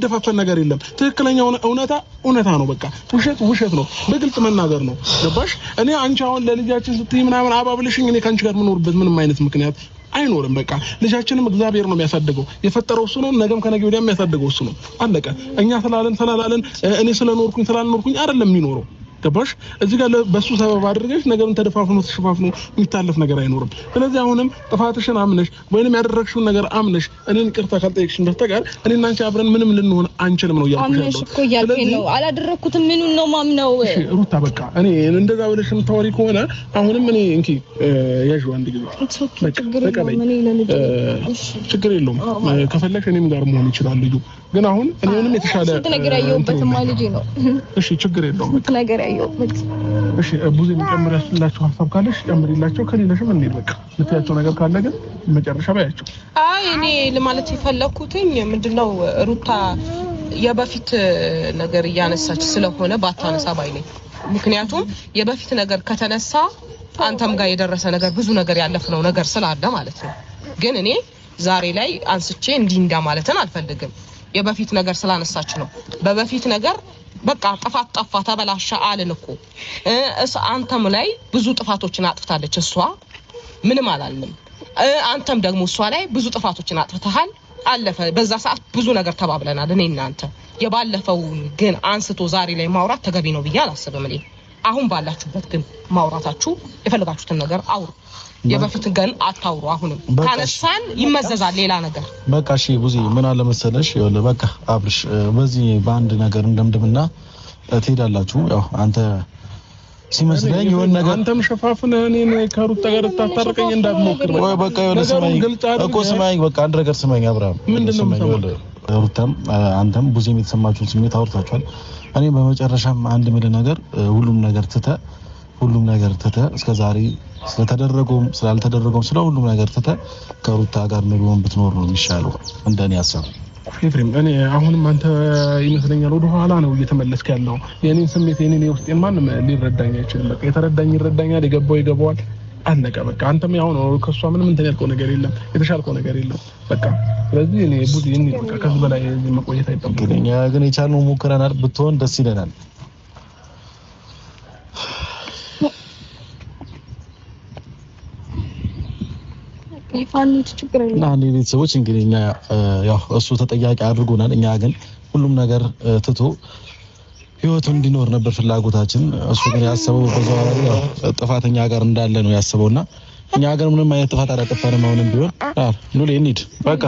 የሚደፋፈን ነገር የለም ትክክለኛው እውነታ ነው በቃ ውሸት ነው በግልጽ መናገር ነው ገባሽ እኔ አንቺ አሁን ለልጃችን ስትይ ምናምን አባብልሽኝ እኔ ካንቺ ጋር ምኖርበት ምንም አይነት ምክንያት አይኖርም በቃ ልጃችንም እግዚአብሔር ነው የሚያሳድገው የፈጠረው እሱ ነው ነገም ከነገ ወዲያ የሚያሳድገው እሱ ነው አለቀ እኛ ስላለን እኔ ስለኖርኩኝ አይደለም የሚኖረው ገባሽ እዚህ ጋር በሱ ሰበብ አድርገሽ ነገርን ተደፋፍኖ የሚታለፍ ነገር አይኖርም ስለዚህ አሁንም ጥፋትሽን አምነሽ ወይንም ያደረግሽውን ነገር አምነሽ እኔን ይቅርታ ካልጠየቅሽኝ በስተቀር እኔና አንቺ አብረን ምንም ልንሆን አንችልም ነው አምነሽ እኮ ያልከኝ ነው አላደረኩትም ምኑን ነው ማምነው እሺ ሩታ በቃ እኔ እንደዛ ብለሽ የምታወሪ ከሆነ አሁንም እኔ እንኪ ያዥው አንድ ጊዜ ችግር የለውም ከፈለግሽ እኔም ጋር መሆን ይችላል ልጁ ግን አሁን እኔንም የተሻለ ነገር ያየሁበትማ ልጅ ነው እሺ ችግር የለውም ነገር ያየሁበት እሺ ብዙ የሚጨምራላችሁ ሐሳብ ካለሽ ጨምሪላቸው ከሌለሽም እንዴት በቃ ልትያቸው ነገር ካለ ግን መጨረሻ ባያቸው አይ እኔ ለማለት የፈለኩትኝ ምንድነው ሩታ የበፊት ነገር ያነሳች ስለሆነ ባታነሳ ባይነኝ ምክንያቱም የበፊት ነገር ከተነሳ አንተም ጋር የደረሰ ነገር ብዙ ነገር ያለፈው ነገር ስላለ ማለት ነው ግን እኔ ዛሬ ላይ አንስቼ እንዲንዳ ማለትን አልፈልግም የበፊት ነገር ስላነሳች ነው በበፊት ነገር በቃ ጠፋ ተበላሻ አለን እኮ አንተም ላይ ብዙ ጥፋቶችን አጥፍታለች እሷ ምንም አላልንም አንተም ደግሞ እሷ ላይ ብዙ ጥፋቶችን አጥፍተሃል አለፈ በዛ ሰዓት ብዙ ነገር ተባብለናል እኔ እና አንተ የባለፈው ግን አንስቶ ዛሬ ላይ ማውራት ተገቢ ነው ብዬ አላስብም እኔ አሁን ባላችሁበት ግን ማውራታችሁ የፈለጋችሁትን ነገር አውሩ የበፊት ግን አታውሩ አሁንም ካነሳን ይመዘዛል ሌላ ነገር በቃ እሺ ብዙ ምን አለ መሰለሽ ይኸውልህ በቃ አብርሽ በዚህ በአንድ ነገር እንደምድምና ትሄዳላችሁ ያው አንተ ሲመስለኝ የሆነ ነገር አንተም ሸፋፍነህ እኔን ከሩታ ጋር ታታርቀኝ እንዳትሞክር ወይ በቃ የሆነ ስማኝ በቃ አንድ ነገር ስማኝ አብርሃም ምንድነው ሩታም አንተም ብዙም የተሰማችሁን ስሜት አውርታችኋል እኔ በመጨረሻም አንድ ምል ነገር ሁሉም ነገር ተተ እስከዛሬ ስለተደረገውም ስላልተደረገውም ስለሁሉም ነገር ተተ ከሩታ ጋር ኑሮን ብትኖር ነው የሚሻለው እንደኔ ሐሳብ ኤፍሬም እኔ አሁንም አንተ ይመስለኛል ወደ ኋላ ነው እየተመለስክ ያለው የኔን ስሜት የኔን ውስጤን ማንም ሊረዳኝ አይችልም በቃ የተረዳኝ ይረዳኛል የገባው ይገባዋል አለቀ በቃ አንተም ያው ነው ከሷ ምንም እንትን ያልከው ነገር የለም የተሻልከው ነገር የለም በቃ ስለዚህ እኔ ብዙ እኔ በቃ ከዚህ በላይ መቆየት አይጠበቅም ግን የቻልነው ሞክረናል ብትሆን ደስ ይለናል ይፋንት ችግር የለም እና ቤተሰቦች እንግዲህ እኛ ያው እሱ ተጠያቂ አድርጎናል እኛ ግን ሁሉም ነገር ትቶ ህይወቱ እንዲኖር ነበር ፍላጎታችን እሱ ግን ያሰበው በዛው ያው ጥፋተኛ ጋር እንዳለ ነው ያሰበውና እኛ ጋር ምንም አይነት ጥፋት አላጠፋንም አሁንም ቢሆን ኑሌ እንሂድ በቃ